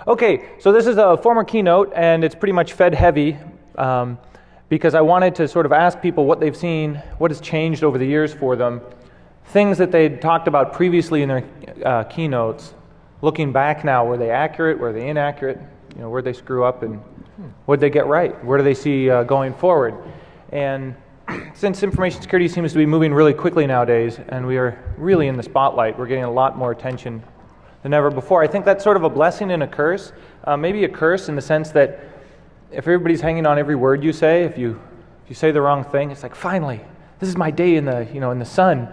Okay, so this is a former keynote, and it's pretty much Fed heavy because I wanted to sort of ask people what they've seen, what has changed over the years for them, things that they'd talked about previously in their keynotes. Looking back now, were they accurate, were they inaccurate, where'd they screw up, and what'd they get right? Where do they see going forward? And since information security seems to be moving really quickly nowadays, and we are really in the spotlight, we're getting a lot more attention than ever before. I think that's sort of a blessing and a curse. Maybe a curse in the sense that if everybody's hanging on every word you say, if you say the wrong thing, it's like, finally, this is my day in the sun,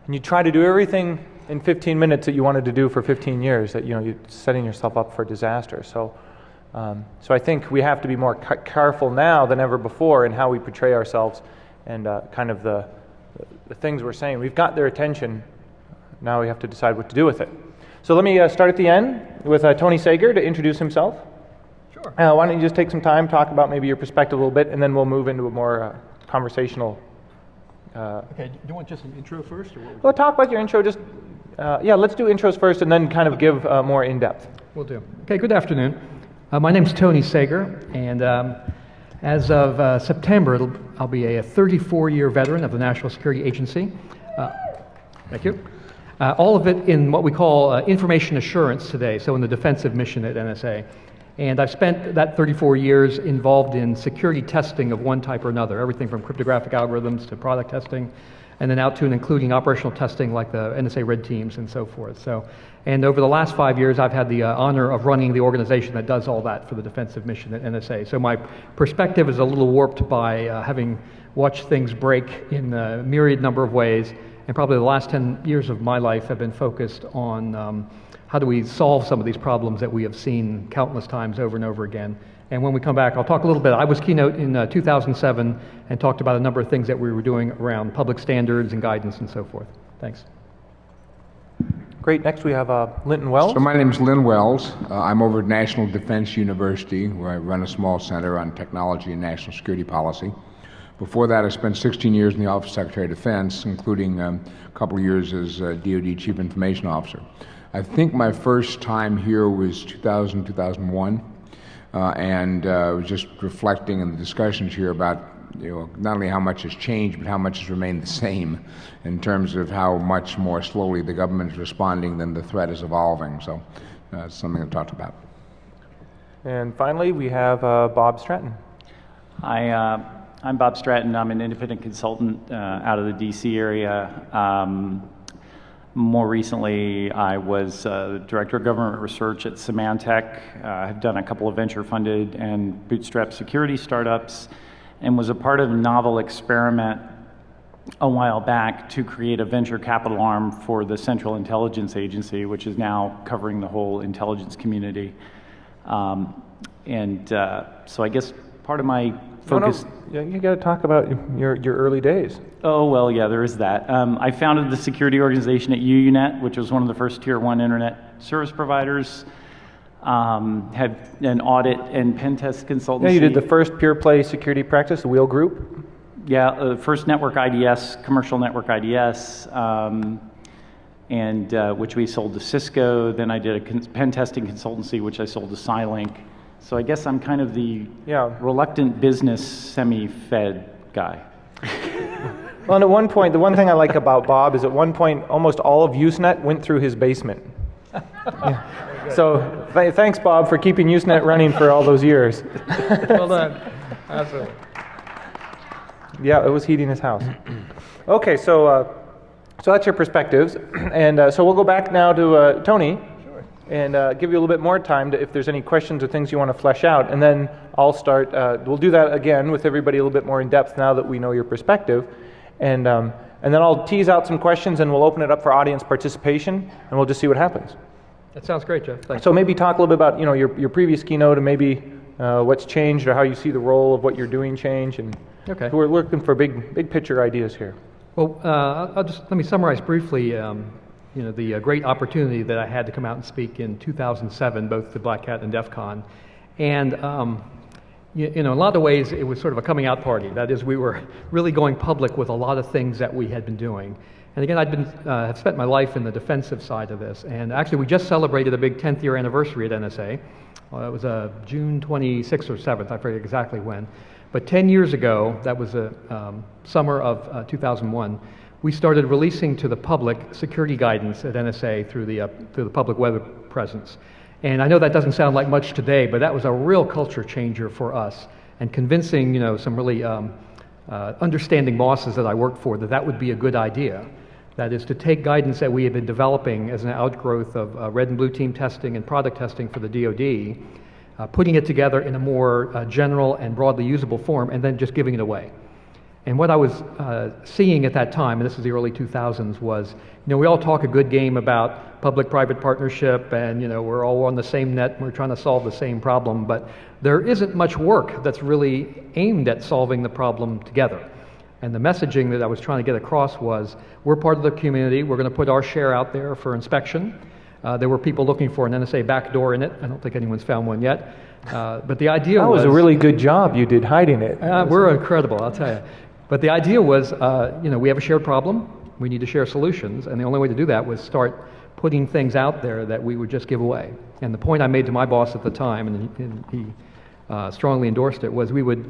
and you try to do everything in 15 minutes that you wanted to do for 15 years. That you're setting yourself up for disaster. So I think we have to be more careful now than ever before in how we portray ourselves and kind of the things we're saying. We've got their attention. Now we have to decide what to do with it. So let me start at the end with Tony Sager to introduce himself. Sure. Why don't you just take some time, talk about maybe your perspective a little bit, and then we'll move into a more conversational. Okay, do you want just an intro first? Or We'll talk about your intro. Just let's do intros first, and then kind of give more in depth. Will do. Okay, good afternoon. My name's Tony Sager, and as of September, I'll be a 34-year veteran of the National Security Agency. Thank you. All of it in what we call information assurance today, so in the defensive mission at NSA. And I've spent that 34 years involved in security testing of one type or another, everything from cryptographic algorithms to product testing, and then out to and including operational testing like the NSA Red Teams and so forth. And over the last 5 years, I've had the honor of running the organization that does all that for the defensive mission at NSA. So my perspective is a little warped by having watched things break in a myriad number of ways. And probably the last 10 years of my life have been focused on how do we solve some of these problems that we have seen countless times over and over again. And when we come back, I'll talk a little bit. I was keynote in 2007 and talked about a number of things that we were doing around public standards and guidance and so forth. Thanks. Great. Next we have Linton Wells. So my name is Lynn Wells. I'm over at National Defense University, where I run a small center on technology and national security policy. Before that, I spent 16 years in the Office of Secretary of Defense, including a couple of years as DoD Chief Information Officer. I think my first time here was 2000, 2001, and I was just reflecting in the discussions here about not only how much has changed, but how much has remained the same in terms of how much more slowly the government is responding than the threat is evolving. So that's something I've talked about. And finally, we have Bob Stratton. Hi. I'm Bob Stratton. I'm an independent consultant out of the DC area. More recently, I was Director of Government Research at Symantec. I've done a couple of venture-funded and bootstrap security startups, and was a part of a novel experiment a while back to create a venture capital arm for the Central Intelligence Agency, which is now covering the whole intelligence community. So I guess part of my focus. No, you got to talk about your early days. Oh, well, yeah, there is that. I founded the security organization at UUNet, which was one of the first Tier 1 internet service providers. Had an audit and pen test consultancy. Yeah, you did the first pure play security practice, the Wheel Group. Yeah, first network IDS, commercial network IDS, which we sold to Cisco. Then I did a pen testing consultancy, which I sold to Cylink. So I guess I'm kind of the reluctant business semi-fed guy. Well, and at one point, the one thing I like about Bob is at one point, almost all of Usenet went through his basement. Yeah. So thanks, Bob, for keeping Usenet running for all those years. Well done. Absolutely. Yeah, it was heating his house. Okay, so that's your perspectives. And so we'll go back now to Tony. And give you a little bit more time if there's any questions or things you want to flesh out. And then I'll start, we'll do that again with everybody a little bit more in depth now that we know your perspective. And then I'll tease out some questions and we'll open it up for audience participation and we'll just see what happens. That sounds great, Jeff. Thanks. So maybe talk a little bit about your previous keynote and maybe what's changed or how you see the role of what you're doing change. And okay. We're looking for big picture ideas here. Well, let me summarize briefly the great opportunity that I had to come out and speak in 2007, both to Black Hat and DEFCON. And in a lot of ways, it was sort of a coming out party. That is, we were really going public with a lot of things that we had been doing. And again, have spent my life in the defensive side of this. And actually, we just celebrated a big 10th year anniversary at NSA. It was June 26th or 7th, I forget exactly when. But 10 years ago, that was the summer of 2001, we started releasing to the public security guidance at NSA through the public web presence. And I know that doesn't sound like much today, but that was a real culture changer for us, and convincing some really understanding bosses that I worked for that would be a good idea. That is to take guidance that we had been developing as an outgrowth of red and blue team testing and product testing for the DoD, putting it together in a more general and broadly usable form, and then just giving it away. And what I was seeing at that time, and this is the early 2000s, was, we all talk a good game about public-private partnership, and we're all on the same net, and we're trying to solve the same problem, but there isn't much work that's really aimed at solving the problem together. And the messaging that I was trying to get across was, we're part of the community, we're going to put our share out there for inspection. There were people looking for an NSA backdoor in it. I don't think anyone's found one yet. But the idea that was a really good job you did hiding it. We're incredible, I'll tell you. But the idea was, we have a shared problem, we need to share solutions, and the only way to do that was start putting things out there that we would just give away. And the point I made to my boss at the time, and he strongly endorsed it, was we would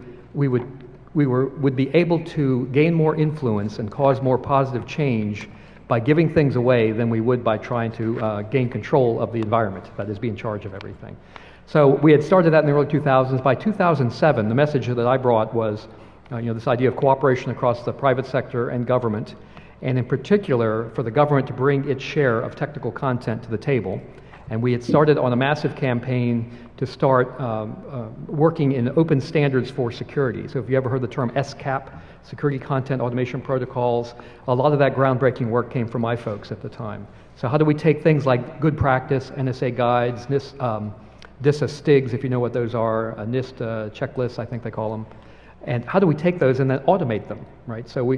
be able to gain more influence and cause more positive change by giving things away than we would by trying to gain control of the environment, that is, be in charge of everything. So we had started that in the early 2000s. By 2007, the message that I brought was this idea of cooperation across the private sector and government, and in particular for the government to bring its share of technical content to the table. And we had started on a massive campaign to start working in open standards for security. So if you ever heard the term SCAP, Security Content Automation Protocols, a lot of that groundbreaking work came from my folks at the time. So how do we take things like good practice, NSA guides, DISA STIGs, if you know what those are, NIST checklists, I think they call them, and how do we take those and then automate them, right? So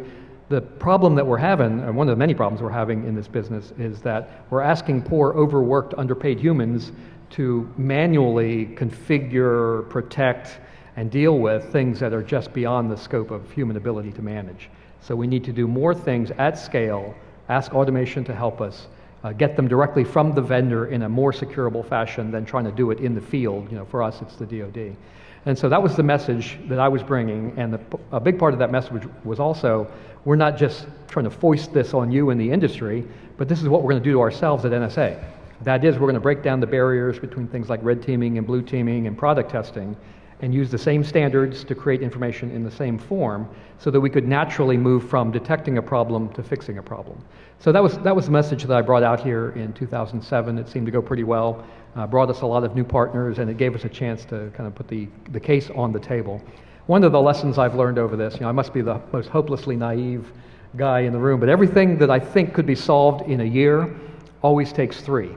the problem that we're having, and one of the many problems we're having in this business, is that we're asking poor, overworked, underpaid humans to manually configure, protect, and deal with things that are just beyond the scope of human ability to manage. So we need to do more things at scale, ask automation to help us, get them directly from the vendor in a more securable fashion than trying to do it in the field. For us, it's the DoD. And so that was the message that I was bringing, and a big part of that message was also, we're not just trying to foist this on you in the industry, but this is what we're going to do to ourselves at NSA. That is, we're going to break down the barriers between things like red teaming and blue teaming and product testing, and use the same standards to create information in the same form so that we could naturally move from detecting a problem to fixing a problem. So that was the message that I brought out here in 2007. It seemed to go pretty well, brought us a lot of new partners, and it gave us a chance to kind of put the case on the table. One of the lessons I've learned over this, I must be the most hopelessly naive guy in the room, but everything that I think could be solved in a year always takes 3.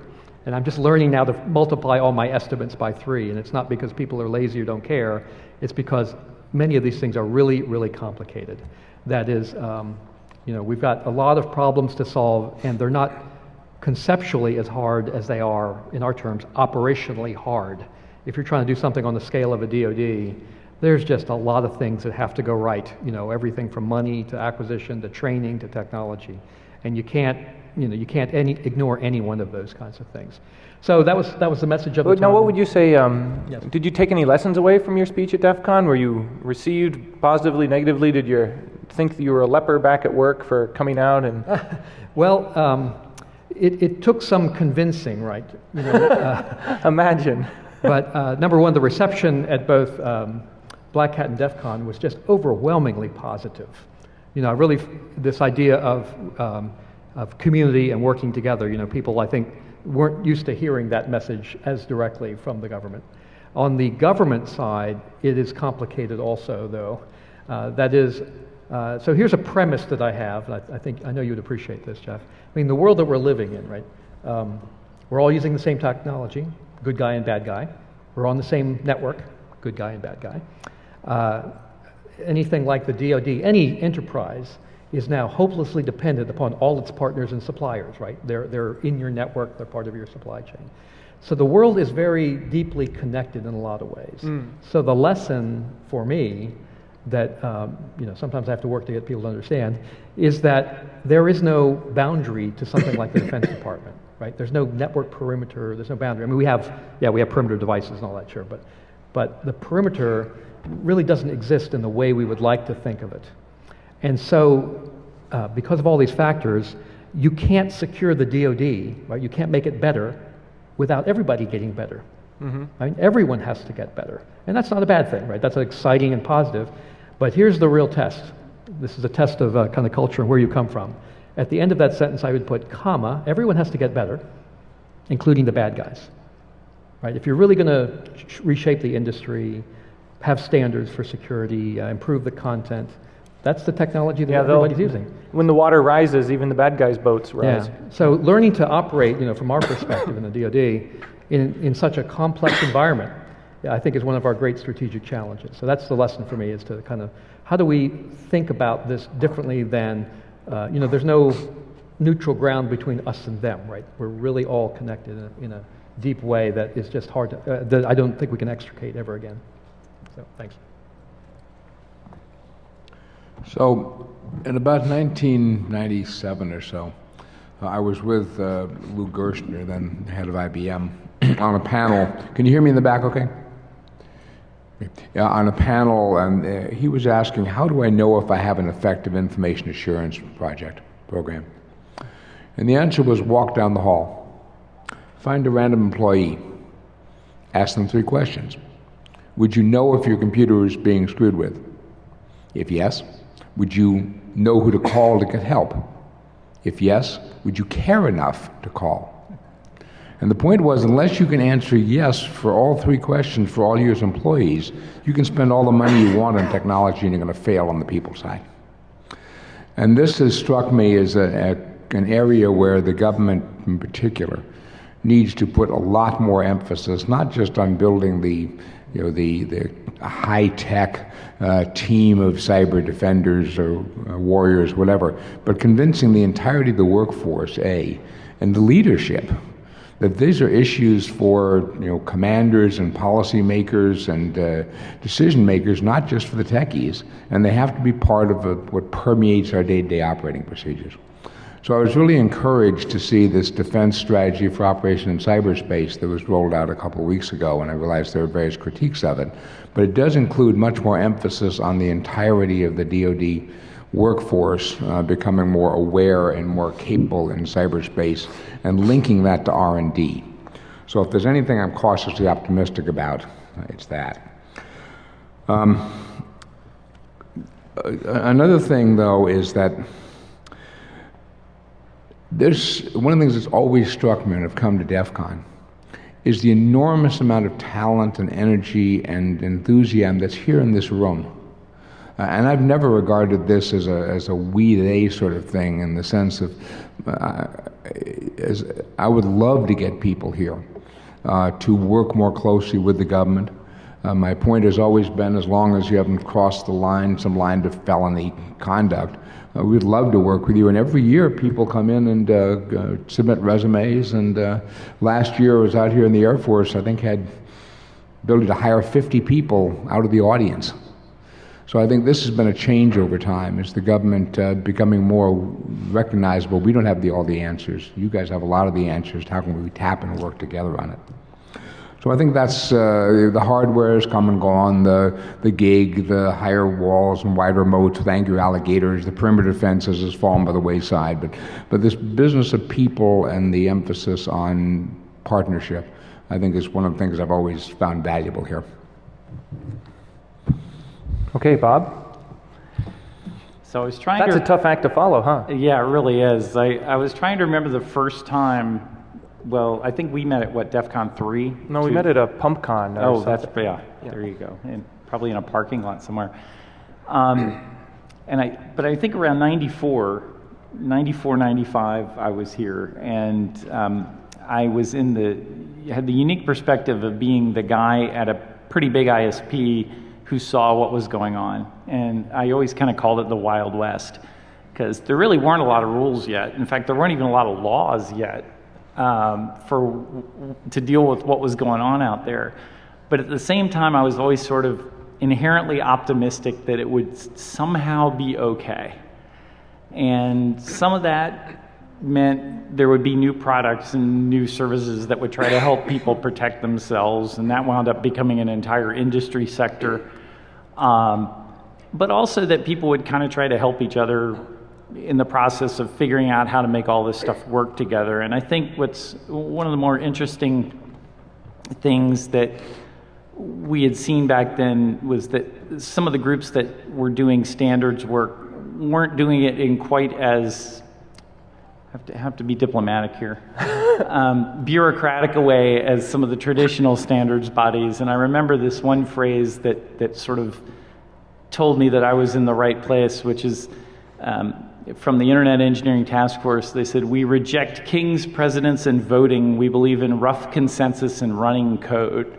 And I'm just learning now to multiply all my estimates by 3, and it's not because people are lazy or don't care, it's because many of these things are really, really complicated. That is, we've got a lot of problems to solve, and they're not conceptually as hard as they are, in our terms, operationally hard. If you're trying to do something on the scale of a DoD, there's just a lot of things that have to go right, everything from money to acquisition to training to technology. And you can't ignore any one of those kinds of things. So that was the message of the time. Now, what would you say, Yes. Did you take any lessons away from your speech at DEFCON? Were you received positively, negatively? Did you think that you were a leper back at work for coming out? And Well, it took some convincing, right? Imagine. But number one, the reception at both Black Hat and DEFCON was just overwhelmingly positive. Really, this idea of community and working together. People, I think, weren't used to hearing that message as directly from the government. On the government side, it is complicated also, though. That is, so here's a premise that I have, and I know you'd appreciate this, Jeff. I mean, the world that we're living in, right? We're all using the same technology, good guy and bad guy. We're on the same network, good guy and bad guy. Anything like the DoD, any enterprise, is now hopelessly dependent upon all its partners and suppliers, right? They're in your network, they're part of your supply chain. So the world is very deeply connected in a lot of ways. So the lesson for me that sometimes I have to work to get people to understand, is that there is no boundary to something like the Defense Department, right? There's no network perimeter, there's no boundary. I mean, we have perimeter devices and all that, sure, but the perimeter really doesn't exist in the way we would like to think of it. And so, because of all these factors, you can't secure the DoD, right? You can't make it better without everybody getting better. Mm-hmm. I mean, everyone has to get better. And that's not a bad thing, right? That's exciting and positive. But here's the real test. This is a test of kind of culture and where you come from. At the end of that sentence, I would put, comma, everyone has to get better, including the bad guys. Right? If you're really going to reshape the industry, have standards for security, improve the content, that's the technology that everybody's using. When the water rises, even the bad guys' boats rise. Yeah. So learning to operate, from our perspective in the DoD, in such a complex environment, I think is one of our great strategic challenges. So that's the lesson for me, is to kind of, how do we think about this differently than, there's no neutral ground between us and them, right? We're really all connected in a deep way that is just hard to, that I don't think we can extricate ever again. So, thanks. So, in about 1997 or so, I was with Lou Gerstner, then head of IBM, on a panel. Can you hear me in the back okay? Yeah, on a panel, and he was asking, how do I know if I have an effective information assurance program? And the answer was, walk down the hall, find a random employee, ask them 3 questions. Would you know if your computer is being screwed with? If yes, would you know who to call to get help? If yes, would you care enough to call? And the point was, unless you can answer yes for all 3 questions for all your employees, you can spend all the money you want on technology and you're going to fail on the people side. And this has struck me as an area where the government in particular needs to put a lot more emphasis, not just on building the high-tech team of cyber defenders or warriors, whatever, but convincing the entirety of the workforce, and the leadership, that these are issues for commanders and policymakers and decision makers, not just for the techies, and they have to be part of what permeates our day-to-day operating procedures. So I was really encouraged to see this defense strategy for operation in cyberspace that was rolled out a couple of weeks ago, and I realized there were various critiques of it, but it does include much more emphasis on the entirety of the DoD workforce becoming more aware and more capable in cyberspace, and linking that to R&D. So if there's anything I'm cautiously optimistic about, it's that. Another thing, though, is that one of the things that's always struck me when I've come to DEFCON is the enormous amount of talent and energy and enthusiasm that's here in this room. And I've never regarded this as a we-they sort of thing, in the sense of I would love to get people here to work more closely with the government. My point has always been, as long as you haven't crossed some line of felony conduct, we'd love to work with you. And every year people come in and submit resumes. And last year I was out here in the Air Force, I think had ability to hire 50 people out of the audience. So I think this has been a change over time, as the government becoming more recognizable. We don't have all the answers. You guys have a lot of the answers. How can we tap and work together on it? So I think that's the hardware has come and gone, the gig, the higher walls and wider moats with angry alligators, the perimeter fences has fallen by the wayside. But this business of people and the emphasis on partnership, I think, is one of the things I've always found valuable here. Okay, Bob. So I was trying That's a tough act to follow, huh? Yeah, it really is. I was trying to remember the first time. Well, I think we met at DEFCON 3? No, we met at a PumpCon. Oh, yeah, there you go. And probably in a parking lot somewhere. But I think around 94, 95, I was here. And I was had the unique perspective of being the guy at a pretty big ISP who saw what was going on. And I always kind of called it the Wild West, because there really weren't a lot of rules yet. In fact, there weren't even a lot of laws yet to deal with what was going on out there. But at the same time, I was always sort of inherently optimistic that it would somehow be okay. And some of that meant there would be new products and new services that would try to help people protect themselves, and that wound up becoming an entire industry sector. But also that people would kind of try to help each other in the process of figuring out how to make all this stuff work together. And I think what's one of the more interesting things that we had seen back then was that some of the groups that were doing standards work weren't doing it in quite as, have to be diplomatic here, bureaucratic a way as some of the traditional standards bodies. And I remember this one phrase that sort of told me that I was in the right place, which is from the Internet Engineering Task Force. They said, "We reject kings, presidents, and voting. We believe in rough consensus and running code."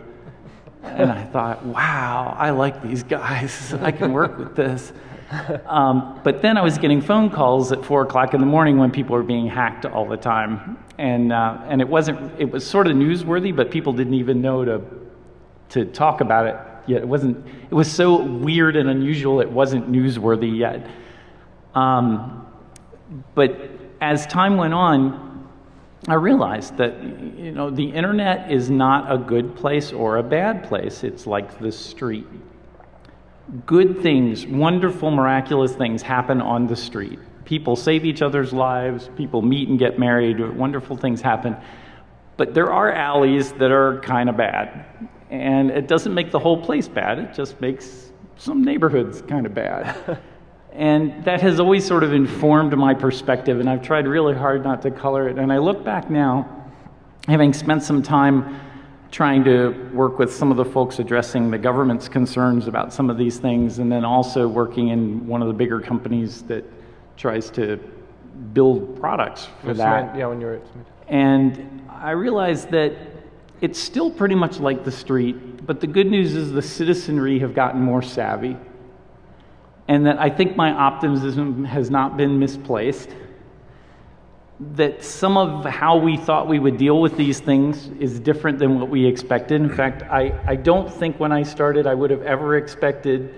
And I thought, wow, I like these guys. I can work with this. But then I was getting phone calls at 4 o'clock in the morning when people were being hacked all the time. And it was sort of newsworthy, but people didn't even know to talk about it yet. It was so weird and unusual, it wasn't newsworthy yet. But as time went on, I realized that, the internet is not a good place or a bad place. It's like the street. Good things, wonderful, miraculous things happen on the street. People save each other's lives, people meet and get married, wonderful things happen. But there are alleys that are kind of bad. And it doesn't make the whole place bad, it just makes some neighborhoods kind of bad. And that has always sort of informed my perspective, and I've tried really hard not to color it. And I look back now, having spent some time trying to work with some of the folks addressing the government's concerns about some of these things, and then also working in one of the bigger companies that tries to build products for that. Yeah, when you were at Smith. And I realized that it's still pretty much like the street, but the good news is the citizenry have gotten more savvy. And that I think my optimism has not been misplaced. That some of how we thought we would deal with these things is different than what we expected. In fact, I don't think when I started I would have ever expected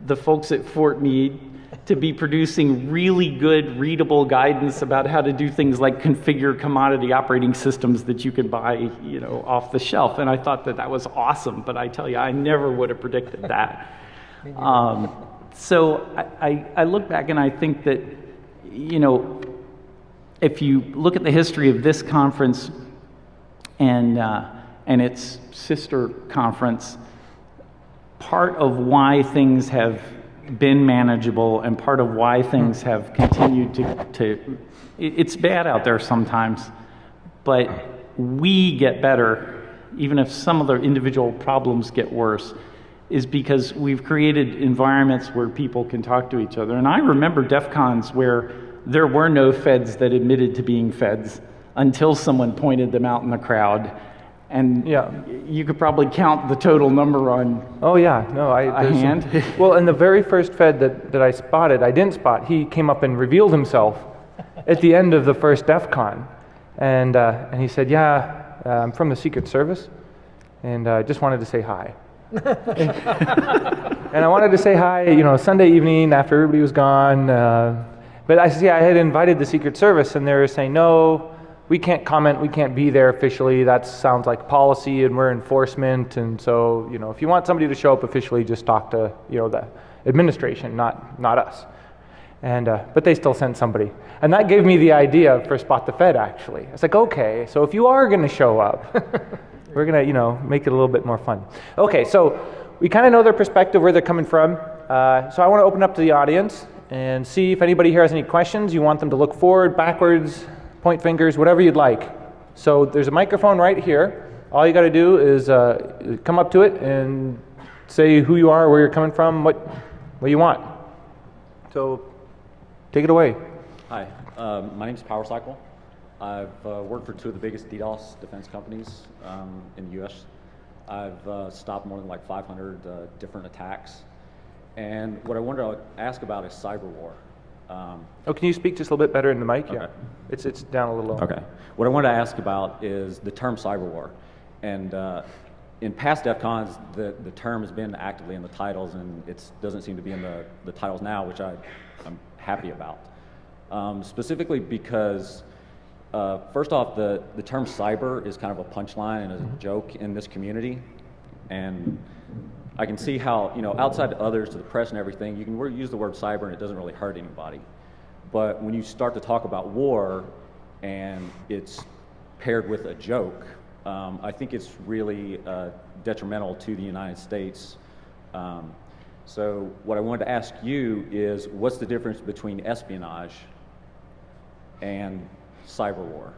the folks at Fort Meade to be producing really good, readable guidance about how to do things like configure commodity operating systems that you could buy, off the shelf. And I thought that was awesome, but I tell you, I never would have predicted that. So I look back and I think that, if you look at the history of this conference and its sister conference, part of why things have been manageable and part of why things have continued it's bad out there sometimes, but we get better, even if some of the individual problems get worse, is because we've created environments where people can talk to each other. And I remember DEFCONs where there were no feds that admitted to being feds until someone pointed them out in the crowd. And you could probably count the total number on a hand. Well, and the very first Fed that I didn't spot, he came up and revealed himself at the end of the first DEFCON. And he said, I'm from the Secret Service, and I just wanted to say hi. And I wanted to say hi, Sunday evening after everybody was gone. But I had invited the Secret Service, and they were saying, no, we can't comment, we can't be there officially. That sounds like policy, and we're enforcement. And so, if you want somebody to show up officially, just talk to, the administration, not us. And but they still sent somebody. And that gave me the idea for Spot the Fed, actually. It's like, okay, so if you are going to show up, we're going to, make it a little bit more fun. Okay, so we kind of know their perspective, where they're coming from. So I want to open up to the audience and see if anybody here has any questions. You want them to look forward, backwards, point fingers, whatever you'd like. So there's a microphone right here. All you got to do is come up to it and say who you are, where you're coming from, what you want. So take it away. Hi, my name is PowerCycle. I've worked for two of the biggest DDoS defense companies in the U.S. I've stopped more than like 500 different attacks. And what I wanted to ask about is cyber war. Can you speak just a little bit better in the mic? Okay. Yeah, it's down a little low. Okay. What I wanted to ask about is the term cyber war. And in past DEFCONs, the term has been actively in the titles, and it doesn't seem to be in the titles now, which I'm happy about. Specifically because, first off, the term cyber is kind of a punchline and a joke in this community, and I can see how, outside to others, to the press and everything, you can use the word cyber and it doesn't really hurt anybody. But when you start to talk about war and it's paired with a joke, I think it's really detrimental to the United States. So what I wanted to ask you is, what's the difference between espionage and cyber war?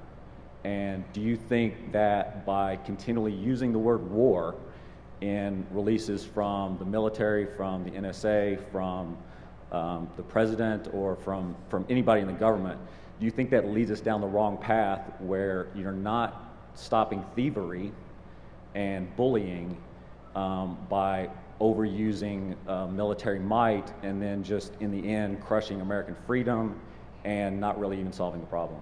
And do you think that by continually using the word war in releases from the military, from the NSA, from the president, or from anybody in the government, do you think that leads us down the wrong path where you're not stopping thievery and bullying by overusing military might, and then just in the end crushing American freedom and not really even solving the problem?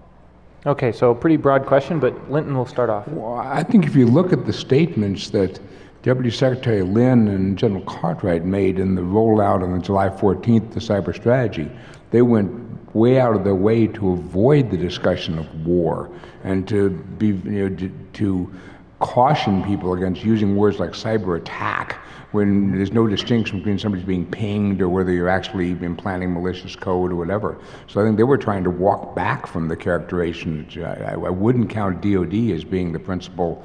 Okay, so a pretty broad question, but Linton will start off. Well, I think if you look at the statements that Deputy Secretary Lynn and General Cartwright made in the rollout on July 14th, the cyber strategy, they went way out of their way to avoid the discussion of war and to be, to caution people against using words like cyber attack when there's no distinction between somebody's being pinged or whether you're actually implanting malicious code or whatever. So I think they were trying to walk back from the characterization. I wouldn't count DOD as being the principal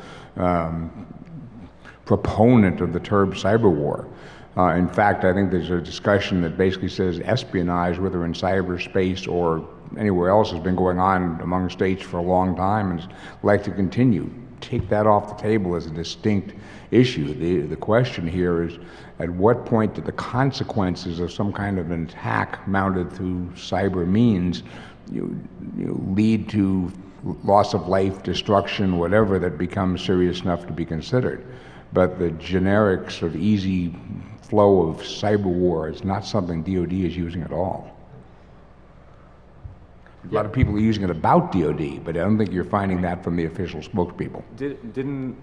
proponent of the term cyber war. In fact, I think there's a discussion that basically says espionage, whether in cyberspace or anywhere else, has been going on among states for a long time and is likely to continue. Take that off the table as a distinct issue. The question here is, at what point do the consequences of some kind of an attack mounted through cyber means lead to loss of life, destruction, whatever, that becomes serious enough to be considered? But the generic sort of easy flow of cyber war is not something DOD is using at all. A lot of people are using it about DOD, but I don't think you're finding that from the official spokespeople. Didn't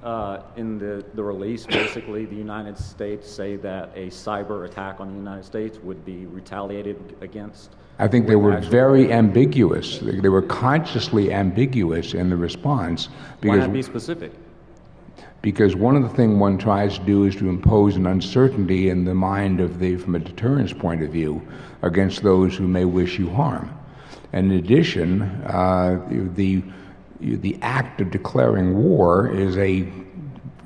in the release, basically, the United States say that a cyber attack on the United States would be retaliated against? I think they were very ambiguous. They were consciously ambiguous in the response. Why not be specific? Because one of the things one tries to do is to impose an uncertainty in the mind of from a deterrence point of view, against those who may wish you harm. And in addition, the act of declaring war is a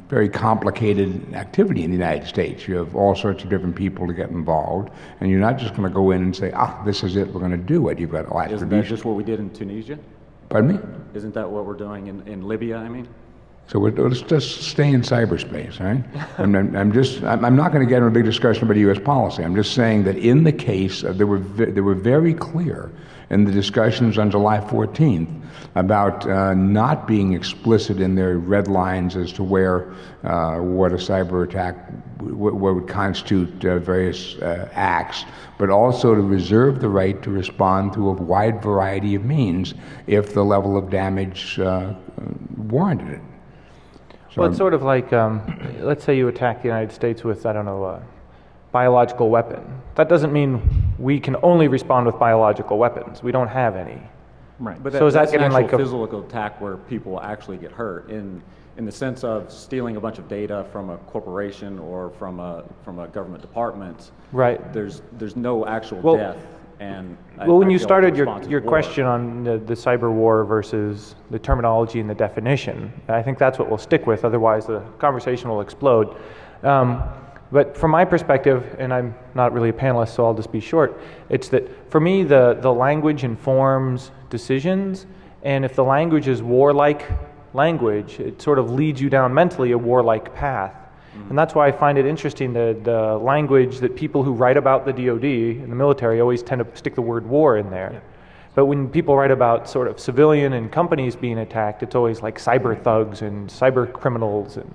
very complicated activity in the United States. You have all sorts of different people to get involved, and you're not just going to go in and say, this is it, we're going to do it. You've got attribution. Isn't that just what we did in Tunisia? Pardon me? Isn't that what we're doing in Libya, I mean? So let's just stay in cyberspace, right? I'm not going to get into a big discussion about U.S. policy. I'm just saying that in the case, they were very clear in the discussions on July 14th about not being explicit in their red lines as to where what a cyber attack, what would constitute various acts, but also to reserve the right to respond through a wide variety of means if the level of damage warranted it. Well, it's sort of like, let's say you attack the United States with, I don't know, a biological weapon. That doesn't mean we can only respond with biological weapons. We don't have any. Right, but so that's an actual physical attack where people actually get hurt in the sense of stealing a bunch of data from a corporation or from a government department. Right. There's no actual death. And when you started your question on the cyber war versus the terminology and the definition, I think that's what we'll stick with, otherwise the conversation will explode. But from my perspective, and I'm not really a panelist, so I'll just be short, it's that for me the language informs decisions, and if the language is warlike language, it sort of leads you down mentally a warlike path. And that's why I find it interesting that the language that people who write about the DOD and the military always tend to stick the word war in there. Yeah. But when people write about sort of civilian and companies being attacked, it's always like cyber thugs and cyber criminals and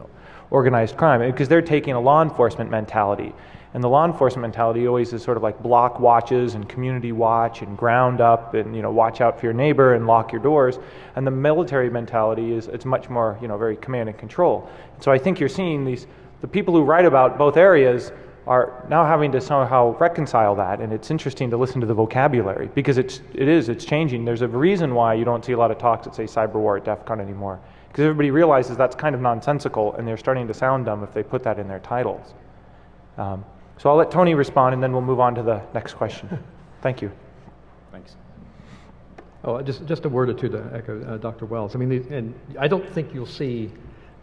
organized crime, because they're taking a law enforcement mentality. And the law enforcement mentality always is sort of like block watches and community watch and ground up and, you know, watch out for your neighbor and lock your doors. And the military mentality is, it's much more, you know, very command and control. And so I think you're seeing the people who write about both areas are now having to somehow reconcile that, and it's interesting to listen to the vocabulary because it's changing. There's a reason why you don't see a lot of talks that say cyber war at DEFCON anymore, because everybody realizes that's kind of nonsensical, and they're starting to sound dumb if they put that in their titles. So I'll let Tony respond, and then we'll move on to the next question. Thank you. Thanks. Oh, just a word or two to echo Dr. Wells. I mean, and I don't think you'll see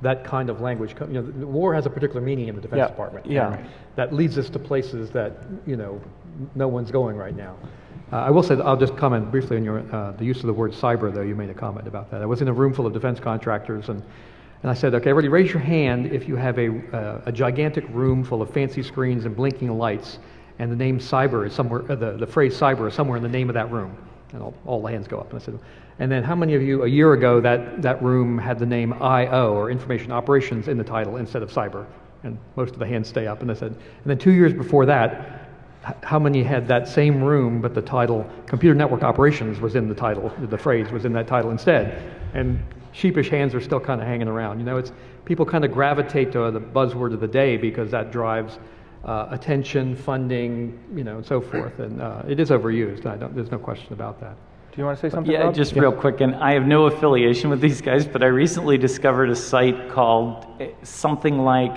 that kind of language. You know, the war has a particular meaning in the Defense Department. Yeah. That leads us to places that, you know, no one's going right now. I will say that I'll just comment briefly on your the use of the word cyber, though you made a comment about that. I was in a room full of defense contractors, and I said, okay, everybody raise your hand if you have a gigantic room full of fancy screens and blinking lights, and the name cyber is somewhere, the phrase cyber is somewhere in the name of that room. And all the hands go up. And I said, and then how many of you a year ago that room had the name IO, or Information Operations, in the title instead of cyber? And most of the hands stay up. And I said, and then 2 years before that, how many had that same room, but the title Computer Network Operations was in the title, the phrase was in that title instead? And sheepish hands are still kind of hanging around. You know, it's people kind of gravitate to the buzzword of the day because that drives attention, funding, you know, and so forth. And it is overused. There's no question about that. Do you want to say something, Yeah, Rob? just real quick, and I have no affiliation with these guys, but I recently discovered a site called something like,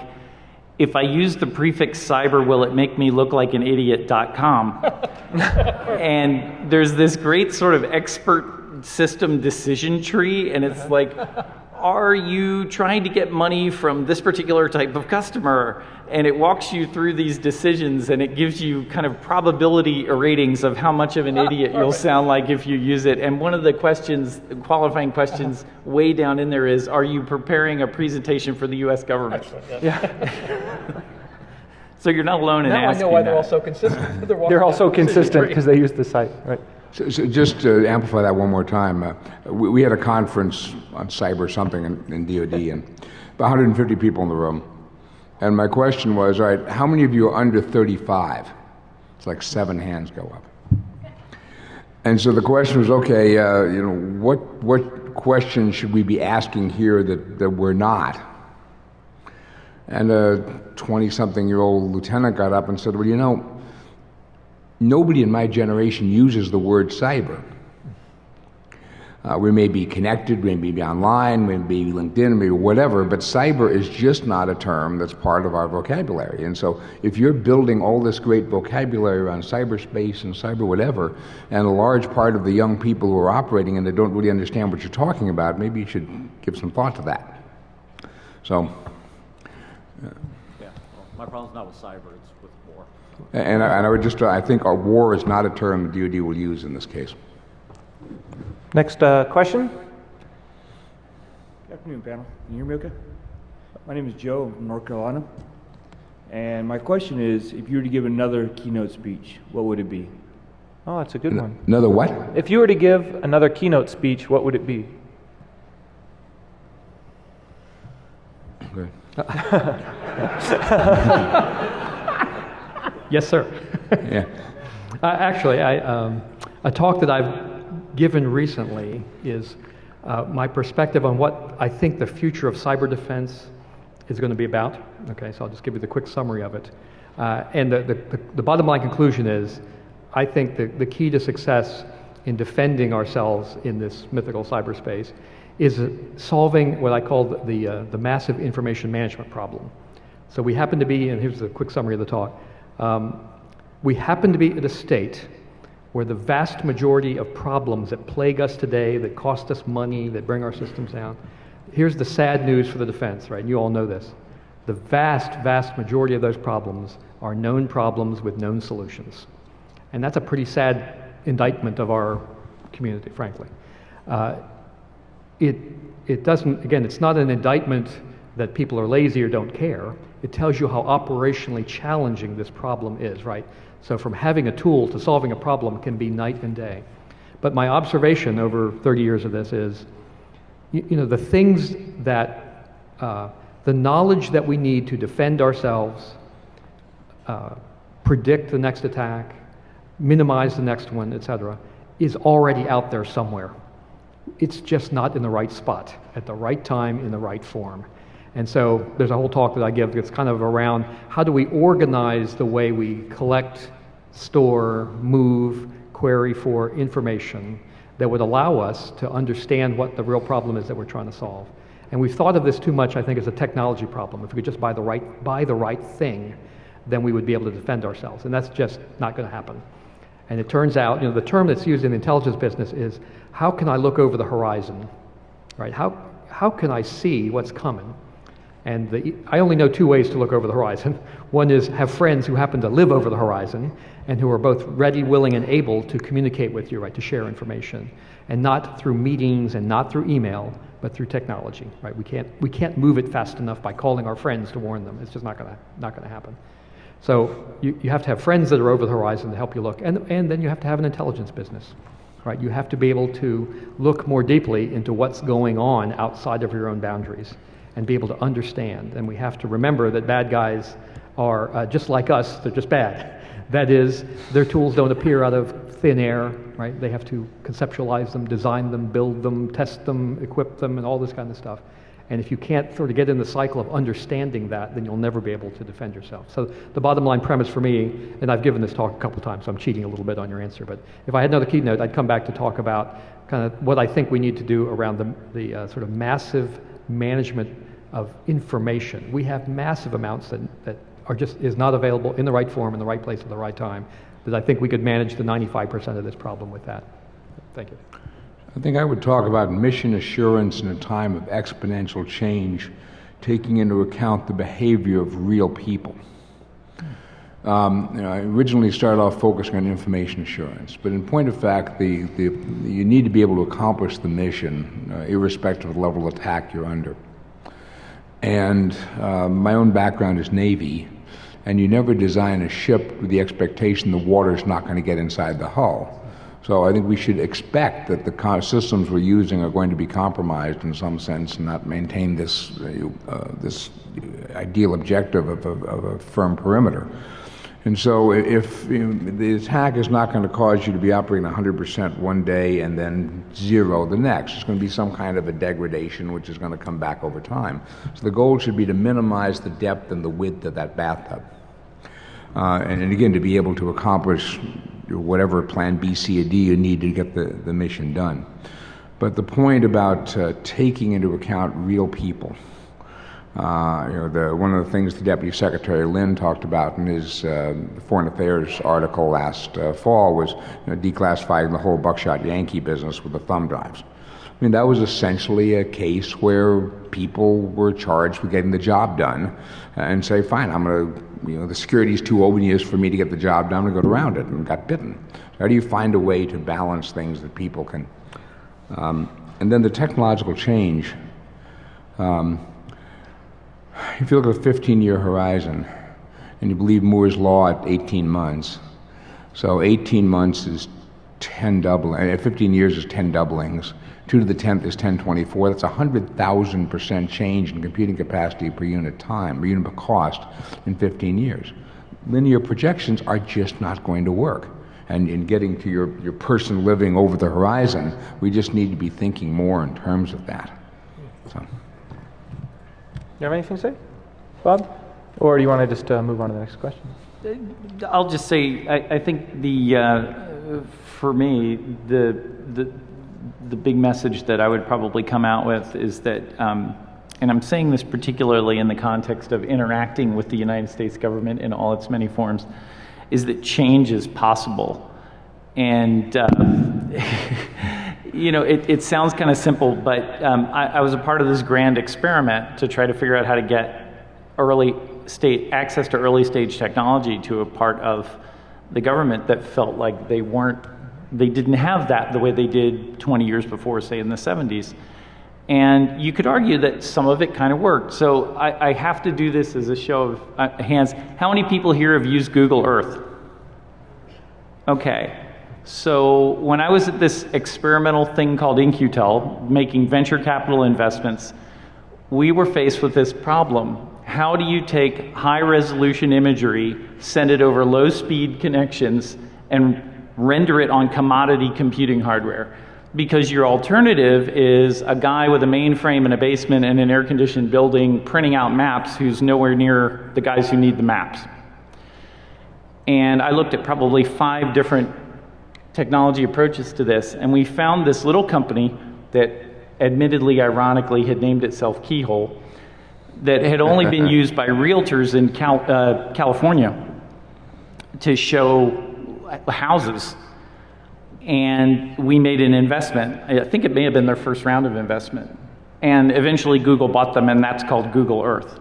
if I use the prefix cyber, will it make me look like an idiot.com? And there's this great sort of expert system decision tree, and it's like, are you trying to get money from this particular type of customer? And it walks you through these decisions, and it gives you kind of probability ratings of how much of an idiot you'll sound like if you use it. And one of the questions, qualifying questions way down in there is, are you preparing a presentation for the U.S. government? Yeah. So you're not alone in now asking I know why that. they're all so consistent. They're also consistent because they use the site, right? So just to amplify that one more time, we had a conference on cyber something in DOD, and about 150 people in the room. And my question was, all right, how many of you are under 35? It's like 7 hands go up. And so the question was, okay, you know, what questions should we be asking here that we're not? And a 20-something-year-old lieutenant got up and said, well, you know, nobody in my generation uses the word cyber. We may be connected, we may be online, we may be LinkedIn, maybe whatever, but cyber is just not a term that's part of our vocabulary. And so if you're building all this great vocabulary around cyberspace and cyber whatever, and a large part of the young people who are operating and they don't really understand what you're talking about, maybe you should give some thought to that. So. Yeah, well, my problem's not with cyber, it's with war. And I would just, I think our war is not a term the DoD will use in this case. Next question. Good afternoon, panel. Can you hear me okay? My name is Joe from North Carolina. And my question is, if you were to give another keynote speech, what would it be? Oh, that's a good one. Another what? If you were to give another keynote speech, what would it be? Okay. Yes, sir. Yeah. Actually, a talk that I've given recently is my perspective on what I think the future of cyber defense is going to be about. Okay, so I'll just give you the quick summary of it. And the bottom line conclusion is, I think the key to success in defending ourselves in this mythical cyberspace is solving what I call the massive information management problem. So we happen to be, and here's the quick summary of the talk, we happen to be at a state where the vast majority of problems that plague us today, that cost us money, that bring our systems down, here's the sad news for the defense, right? You all know this. The vast majority of those problems are known problems with known solutions. And that's a pretty sad indictment of our community, frankly. It doesn't, again, it's not an indictment that people are lazy or don't care. It tells you how operationally challenging this problem is, right? So from having a tool to solving a problem can be night and day. But my observation over 30 years of this is, you know, the things that, the knowledge that we need to defend ourselves predict the next attack, minimize the next one, etc., is already out there somewhere. It's just not in the right spot, at the right time, in the right form. And so there's a whole talk that I give that's kind of around how do we organize the way we collect, store, move, query for information that would allow us to understand what the real problem is that we're trying to solve. And we've thought of this too much, I think, as a technology problem. If we could just buy the right thing, then we would be able to defend ourselves. And that's just not going to happen. And it turns out, the term that's used in the intelligence business is, how can I look over the horizon, right? How can I see what's coming? And I only know two ways to look over the horizon. One is have friends who happen to live over the horizon and who are both ready, willing, and able to communicate with you, right, to share information. And not through meetings and not through email, but through technology, right? We can't move it fast enough by calling our friends to warn them. It's just not gonna happen. So you have to have friends that are over the horizon to help you look. And then you have to have an intelligence business, right? You have to be able to look more deeply into what's going on outside of your own boundaries and be able to understand. And we have to remember that bad guys are just like us, they're just bad. That is, their tools don't appear out of thin air, right? They have to conceptualize them, design them, build them, test them, equip them, and all this kind of stuff. And if you can't sort of get in the cycle of understanding that, then you'll never be able to defend yourself. So the bottom line premise for me, and I've given this talk a couple of times, so I'm cheating a little bit on your answer, but if I had another keynote, I'd come back to talk about kind of what I think we need to do around the sort of massive management of information. We have massive amounts that are is not available in the right form, in the right place, at the right time, that I think we could manage the 95% of this problem with that. Thank you. I think I would talk about mission assurance in a time of exponential change, taking into account the behavior of real people. I originally started off focusing on information assurance, but in point of fact, you need to be able to accomplish the mission, irrespective of the level of attack you're under. And my own background is Navy, and you never design a ship with the expectation the water's not going to get inside the hull. So I think we should expect that the systems we're using are going to be compromised in some sense and not maintain this ideal objective of a firm perimeter. And so if the attack is not going to cause you to be operating 100% one day and then zero the next, it's going to be some kind of a degradation which is going to come back over time. So the goal should be to minimize the depth and the width of that bathtub. And again, to be able to accomplish whatever plan B, C, or D you need to get the mission done. But the point about taking into account real people, one of the things the Deputy Secretary Lynn talked about in his Foreign Affairs article last fall was declassifying the whole buckshot Yankee business with the thumb drives. I mean, that was essentially a case where people were charged with getting the job done and say, fine, I'm going to, the security's too onerous for me to get the job done, I'm going to go around it, and got bitten. How do you find a way to balance things that people can, and then the technological change, if you look at a 15-year horizon, and you believe Moore's law at 18 months, so 18 months is 10 doubling, 15 years is 10 doublings, 2 to the 10th is 1024. That's 100,000% change in computing capacity per unit time, or unit cost in 15 years. Linear projections are just not going to work. And in getting to your person living over the horizon, we just need to be thinking more in terms of that. So. You have anything to say, Bob? Or do you want to just move on to the next question? I'll just say, I think for me, the big message that I would probably come out with is that, and I'm saying this particularly in the context of interacting with the United States government in all its many forms, is that change is possible. And, it sounds kind of simple, but I was a part of this grand experiment to try to figure out how to get access to early stage technology to a part of the government that felt like they didn't have that the way they did 20 years before, say in the 70s. And you could argue that some of it kind of worked. So I have to do this as a show of hands. How many people here have used Google Earth? Okay. So when I was at this experimental thing called InQtel, making venture capital investments, we were faced with this problem. how do you take high-resolution imagery, send it over low-speed connections, and render it on commodity computing hardware? Because your alternative is a guy with a mainframe in a basement in an air-conditioned building printing out maps who's nowhere near the guys who need the maps. And I looked at probably 5 different technology approaches to this, and we found this little company that admittedly, ironically, had named itself Keyhole, that had only been used by realtors in California to show houses. And we made an investment. I think it may have been their first round of investment. And eventually Google bought them, and that's called Google Earth.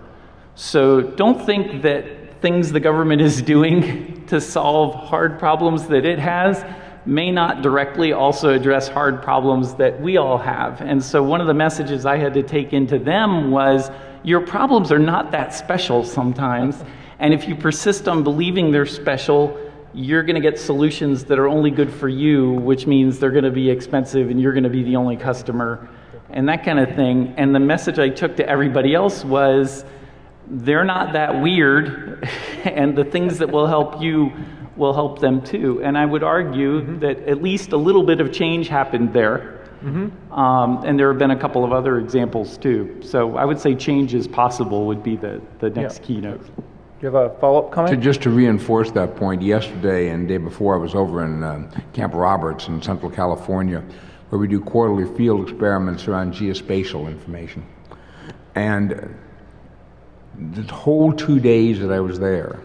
So don't think that things the government is doing to solve hard problems that it has may not directly also address hard problems that we all have. And so one of the messages I had to take into them was, your problems are not that special sometimes. And if you persist on believing they're special, you're going to get solutions that are only good for you, which means they're going to be expensive and you're going to be the only customer and that kind of thing. And the message I took to everybody else was, they're not that weird, and the things that will help you will help them too. And I would argue that at least a little bit of change happened there. And there have been a couple of other examples too. So I would say change is possible would be the next keynote. Do you have a follow-up comment? Just to reinforce that point, yesterday and the day before I was over in Camp Roberts in Central California, where we do quarterly field experiments around geospatial information. And the whole 2 days that I was there,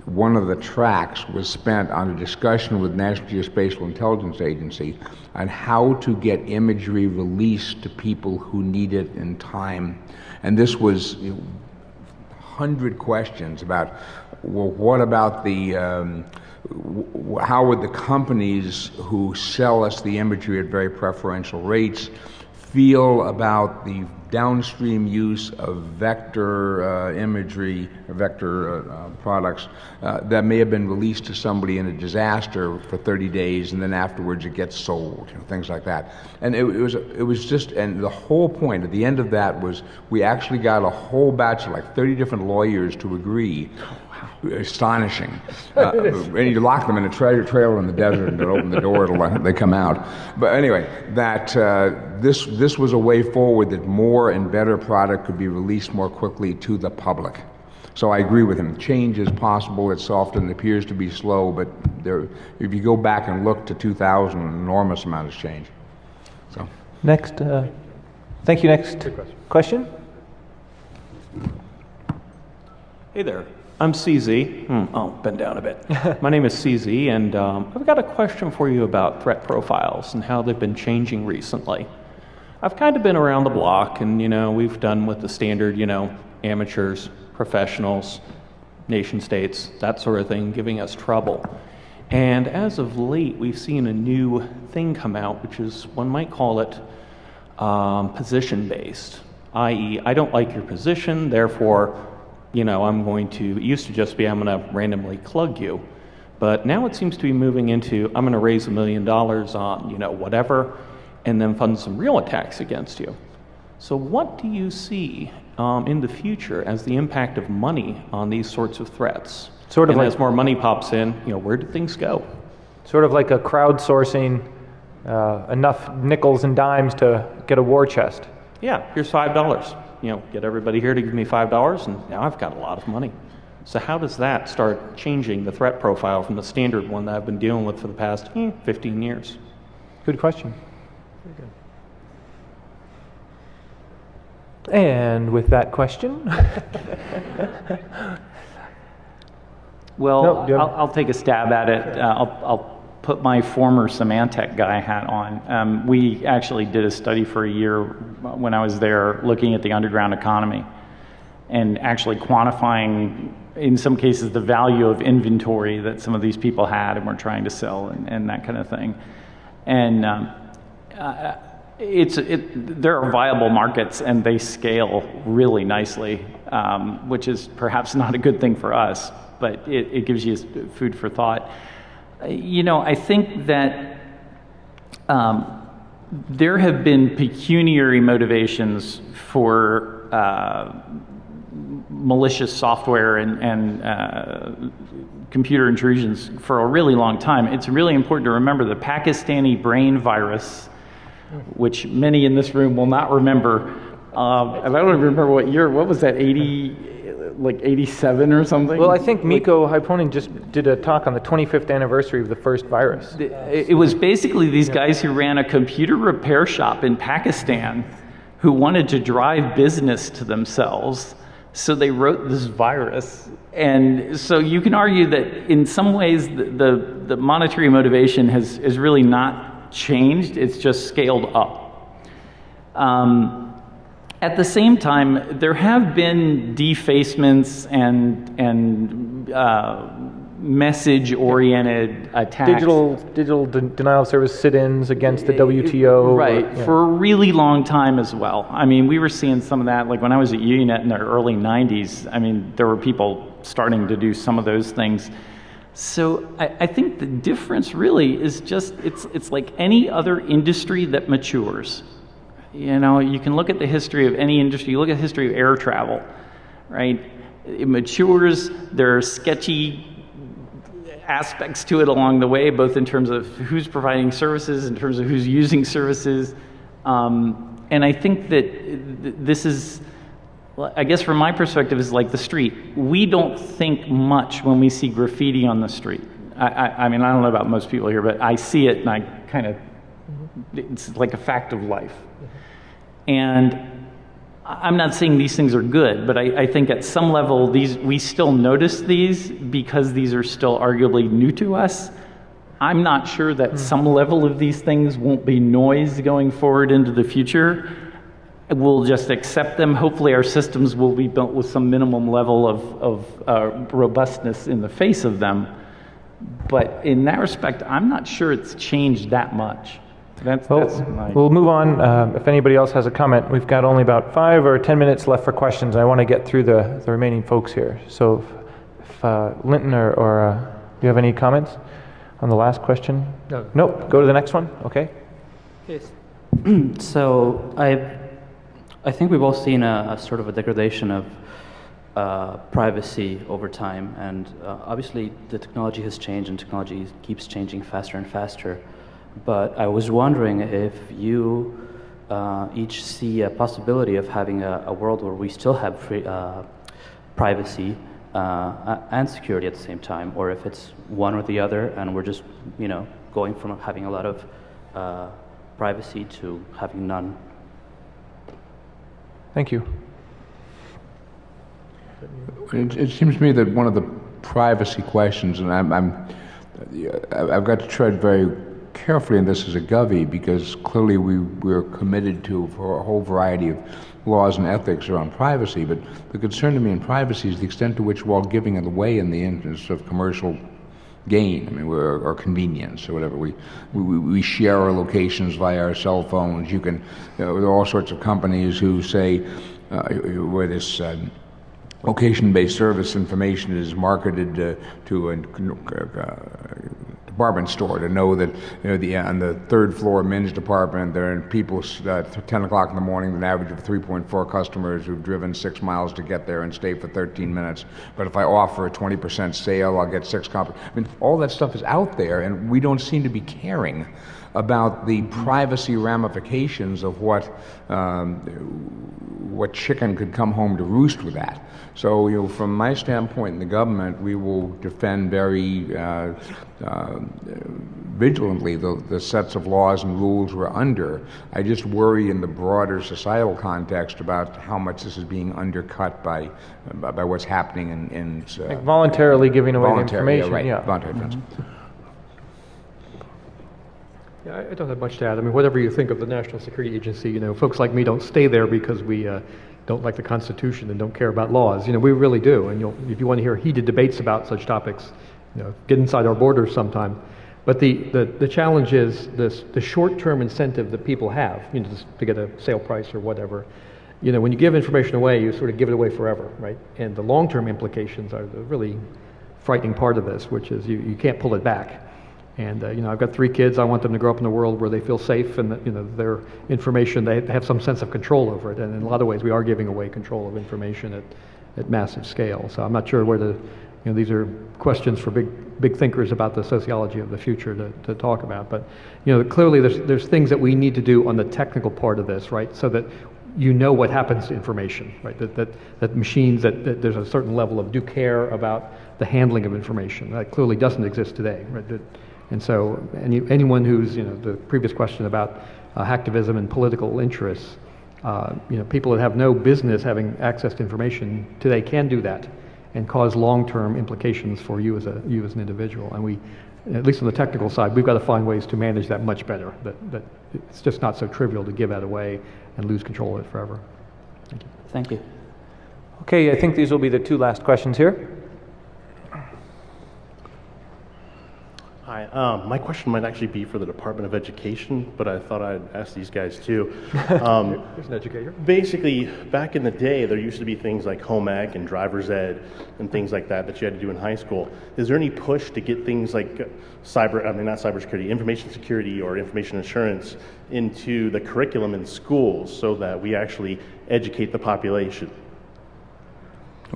one of the tracks was spent on a discussion with National Geospatial Intelligence Agency on how to get imagery released to people who need it in time. And this was 100 questions about, well, what about the, how would the companies who sell us the imagery at very preferential rates feel about the downstream use of vector imagery, or vector products that may have been released to somebody in a disaster for 30 days and then afterwards it gets sold, things like that. And it was just, and the whole point at the end of that was we actually got a whole batch of like 30 different lawyers to agree. Astonishing. And you lock them in a treasure trailer in the desert and open the door, they come out. But anyway, that this was a way forward that more and better product could be released more quickly to the public. So I agree with him. Change is possible. It's often appears to be slow, but if you go back and look to 2000, an enormous amount has changed. So next, thank you. Next question. Hey there. I'm CZ. Oh, bend down a bit. My name is CZ, and I've got a question for you about threat profiles and how they've been changing recently. I've kind of been around the block, and we've done with the standard, amateurs, professionals, nation states, that sort of thing, giving us trouble. And as of late, we've seen a new thing come out, which is, one might call it position-based, i.e., I don't like your position, therefore, I'm going to, it used to just be I'm going to randomly plug you. But now it seems to be moving into I'm going to raise $1 million on, whatever, and then fund some real attacks against you. So what do you see in the future as the impact of money on these sorts of threats? Sort of and like, as more money pops in, where do things go? Sort of like a crowdsourcing enough nickels and dimes to get a war chest. Yeah, here's $5. Get everybody here to give me $5, and now I've got a lot of money. So how does that start changing the threat profile from the standard one that I've been dealing with for the past 15 years? Good question. Very good. And with that question, well, no, I'll take a stab at it. I'll put my former Symantec guy hat on. We actually did a study for a year when I was there looking at the underground economy and actually quantifying, in some cases, the value of inventory that some of these people had and were trying to sell and that kind of thing. And there are viable markets and they scale really nicely, which is perhaps not a good thing for us, but it gives you food for thought. I think that there have been pecuniary motivations for malicious software and computer intrusions for a really long time. It's really important to remember the Pakistani brain virus, which many in this room will not remember. I don't even remember what year. What was that? 87 or something? Well, I think Miko Hyponen just did a talk on the 25th anniversary of the first virus. It was basically these guys who ran a computer repair shop in Pakistan who wanted to drive business to themselves. So they wrote this virus. And so you can argue that in some ways the monetary motivation has really not changed. It's just scaled up. At the same time, there have been defacements and message-oriented attacks. Digital denial of service sit-ins against the WTO. Right, for a really long time as well. I mean, we were seeing some of that, like when I was at UNet in the early 90s, I mean, there were people starting to do some of those things. So I think the difference really is just, it's like any other industry that matures. You know, you can look at the history of any industry, you look at the history of air travel, right? It matures, there are sketchy aspects to it along the way, both in terms of who's providing services, in terms of who's using services. And I think that this is, I guess from my perspective, is like the street. We don't think much when we see graffiti on the street. I mean, I don't know about most people here, but I see it and I kind of, it's like a fact of life. And I'm not saying these things are good, but I think at some level we still notice these because these are still arguably new to us. I'm not sure that some level of these things won't be noise going forward into the future. We'll just accept them. Hopefully our systems will be built with some minimum level of robustness in the face of them. But in that respect, I'm not sure it's changed that much. We'll move on. If anybody else has a comment, we've got only about 5 or 10 minutes left for questions. I want to get through the remaining folks here. So if Linton or do you have any comments on the last question? No. Nope. Go to the next one. Okay. Yes. So I think we've all seen a sort of a degradation of privacy over time, and obviously the technology has changed and technology keeps changing faster and faster. But I was wondering if you each see a possibility of having a world where we still have privacy and security at the same time, or if it's one or the other, and we're just, going from having a lot of privacy to having none. Thank you. It seems to me that one of the privacy questions, and I've got to tread very carefully in this as a Govey, because clearly we're committed to a whole variety of laws and ethics around privacy, but the concern to me in privacy is the extent to which we're all giving it away in the interest of commercial gain, or convenience, or whatever. We share our locations via our cell phones. You can, there are all sorts of companies who say where this location-based service information is marketed to a department store, to know that on the third floor men's department there are people at 10 o'clock in the morning, an average of 3.4 customers who've driven 6 miles to get there and stay for 13 minutes. But if I offer a 20% sale, I'll get 6 copies. All that stuff is out there, and we don't seem to be caring about the privacy ramifications of what chicken could come home to roost with that. So, from my standpoint in the government, we will defend very vigilantly the sets of laws and rules we're under. I just worry in the broader societal context about how much this is being undercut by what's happening in like voluntarily giving away the information. Voluntary transfer. Yeah, I don't have much to add. Whatever you think of the National Security Agency, folks like me don't stay there because we don't like the Constitution and don't care about laws. We really do. And if you want to hear heated debates about such topics, get inside our borders sometime. But the challenge is the short-term incentive that people have, just to get a sale price or whatever. When you give information away, you sort of give it away forever, right? And the long-term implications are the really frightening part of this, which is you can't pull it back. And I've got 3 kids. I want them to grow up in a world where they feel safe and that their information, they have some sense of control over it. And in a lot of ways, we are giving away control of information at at massive scale. So I'm not sure where these are questions for big thinkers about the sociology of the future to talk about. But clearly there's things that we need to do on the technical part of this, right? So that what happens to information, right? That machines, that there's a certain level of do care about the handling of information. That clearly doesn't exist today, right? And so anyone who's, the previous question about hacktivism and political interests, people that have no business having access to information today can do that and cause long-term implications for you as an individual. And we, at least on the technical side, we've got to find ways to manage that much better. That it's just not so trivial to give that away and lose control of it forever. Thank you. Thank you. Okay, I think these will be the two last questions here. Hi, my question might actually be for the Department of Education, but I thought I'd ask these guys too. There's an educator. Basically, back in the day, there used to be things like home ec and driver's ed and things like that you had to do in high school. Is there any push to get things like not cybersecurity, information security or information assurance into the curriculum in schools so that we actually educate the population?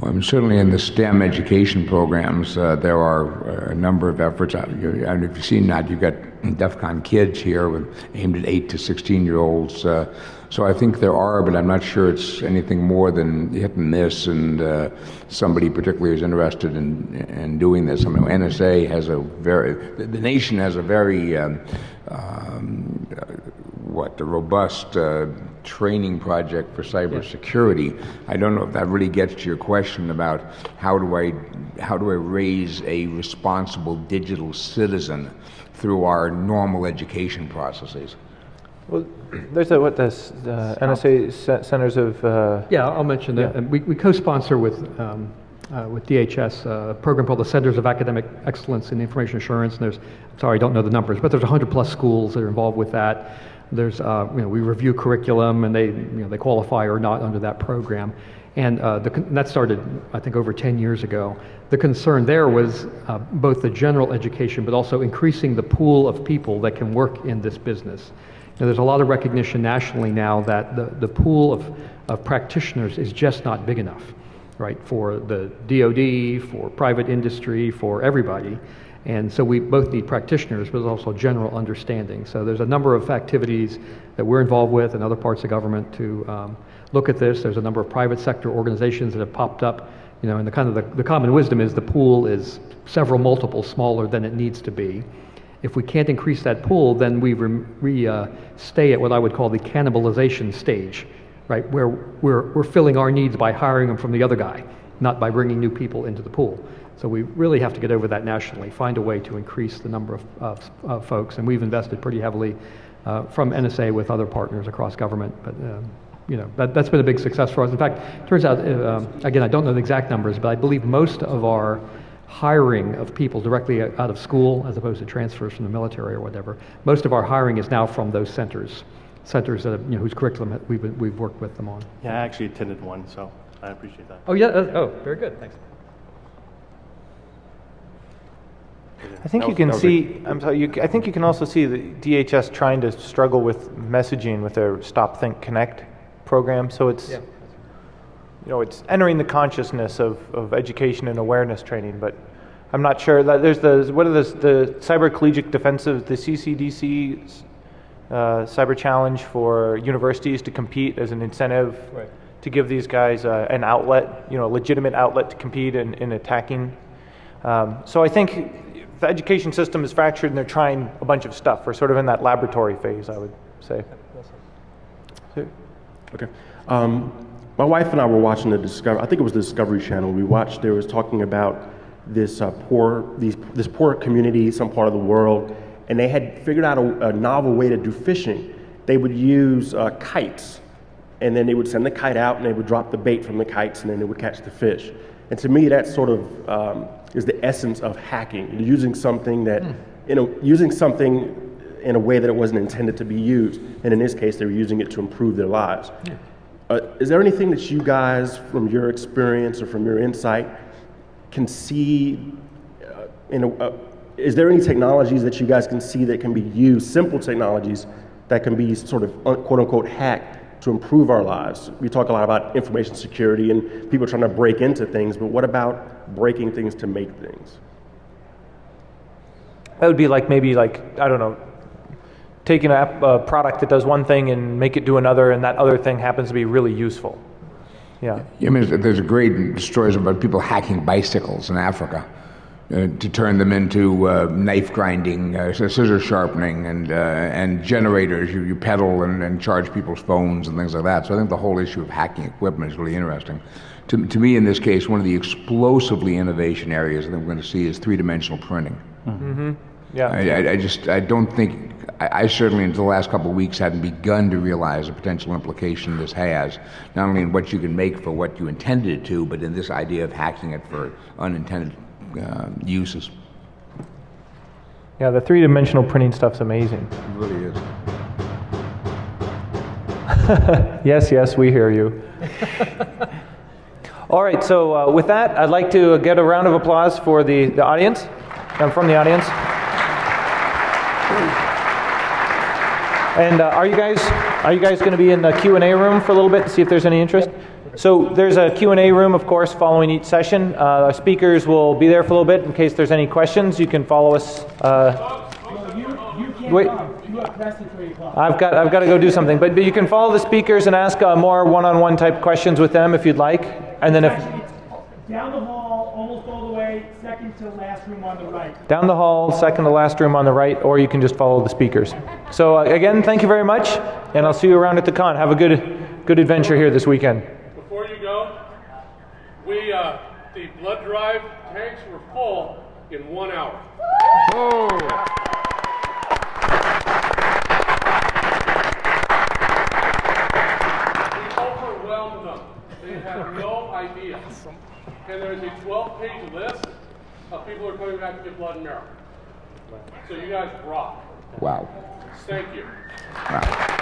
Well, certainly in the STEM education programs, there are a number of efforts. And if you've seen that, you've got DEFCON kids here aimed at 8 to 16-year-olds. So I think there are, but I'm not sure it's anything more than hit and miss, and somebody particularly is interested in doing this. I mean, NSA has the nation has a very robust training project for cybersecurity. I don't know if that really gets to your question about how do I raise a responsible digital citizen through our normal education processes. Well, there's NSA Centers of... Yeah, I'll mention that. And we co-sponsor with DHS a program called the Centers of Academic Excellence in Information Assurance. And I don't know the numbers, but there's 100+ schools that are involved with that. There's, we review curriculum, and they qualify or not under that program. And that started, I think, over 10 years ago. The concern there was both the general education, but also increasing the pool of people that can work in this business. There's a lot of recognition nationally now that the pool of practitioners is just not big enough, right, for the DoD, for private industry, for everybody. And so we both need practitioners, but also general understanding. So there's a number of activities that we're involved with and other parts of government to look at this. There's a number of private sector organizations that have popped up, and the common wisdom is the pool is several multiples smaller than it needs to be. If we can't increase that pool, then we stay at what I would call the cannibalization stage, right, where we're filling our needs by hiring them from the other guy, not by bringing new people into the pool. So we really have to get over that nationally, find a way to increase the number of folks, and we've invested pretty heavily from NSA with other partners across government. But that's been a big success for us. In fact, it turns out, again, I don't know the exact numbers, but I believe most of our hiring of people directly out of school, as opposed to transfers from the military or whatever, most of our hiring is now from those centers that whose curriculum we've worked with them on. Yeah, I actually attended one, so I appreciate that. Oh yeah, very good, thanks. I think you can see. I'm sorry. I think you can also see the DHS trying to struggle with messaging with their Stop, Think, Connect program. So it's, it's entering the consciousness of education and awareness training. But I'm not sure that there's the Cyber Collegiate Defensive, the CCDC cyber challenge for universities to compete as an incentive to give these guys an outlet, a legitimate outlet to compete in attacking. So I think the education system is fractured and they're trying a bunch of stuff. We're sort of in that laboratory phase, I would say. Okay. My wife and I were watching I think it was the Discovery Channel. We watched, they was talking about this poor community, some part of the world, and they had figured out a novel way to do fishing. They would use kites, and then they would send the kite out and they would drop the bait from the kites and then they would catch the fish. And to me, that sort of is the essence of hacking. Using something that, using something in a way that it wasn't intended to be used. And in this case, they were using it to improve their lives. Is there anything that you guys, from your experience or from your insight, can see, is there any technologies that you guys can see that can be used, simple technologies that can be sort of quote unquote hacked to improve our lives? We talk a lot about information security and people trying to break into things, but what about breaking things to make things? That would be like maybe like, I don't know, taking a product that does one thing and make it do another, and that other thing happens to be really useful. Yeah. I mean, there's great stories about people hacking bicycles in Africa to turn them into knife grinding, scissor sharpening, and generators. You pedal and charge people's phones and things like that. So I think the whole issue of hacking equipment is really interesting. To me, in this case, one of the explosively innovation areas that we're going to see is three-dimensional printing. Mm-hmm. Yeah. I don't think, I certainly until the last couple of weeks hadn't begun to realize the potential implication this has, not only in what you can make for what you intended it to, but in this idea of hacking it for unintended uses. Yeah, the three-dimensional printing stuff's amazing. It really is. Yes, yes, we hear you. All right, so with that, I'd like to get a round of applause for the audience, from the audience. And are you guys going to be in the Q&A room for a little bit to see if there's any interest? So there's a Q&A room, of course, following each session. Our speakers will be there for a little bit in case there's any questions. You can follow us. You can't wait. come. You have press at 3 o'clock. I've got to go do something. But you can follow the speakers and ask more one-on-one type questions with them if you'd like. And then Actually, it's down the hall, almost all the way, second to last room on the right. down the hall, second to last room on the right, or you can just follow the speakers. So again, thank you very much, and I'll see you around at the con. Have a good adventure here this weekend. Before you go, the blood drive tanks were full in 1 hour. Oh. We overwhelmed them. They have no idea. And there's a 12-page list of people who are coming back to get blood and marrow. So you guys rock. Wow. Thank you. Wow.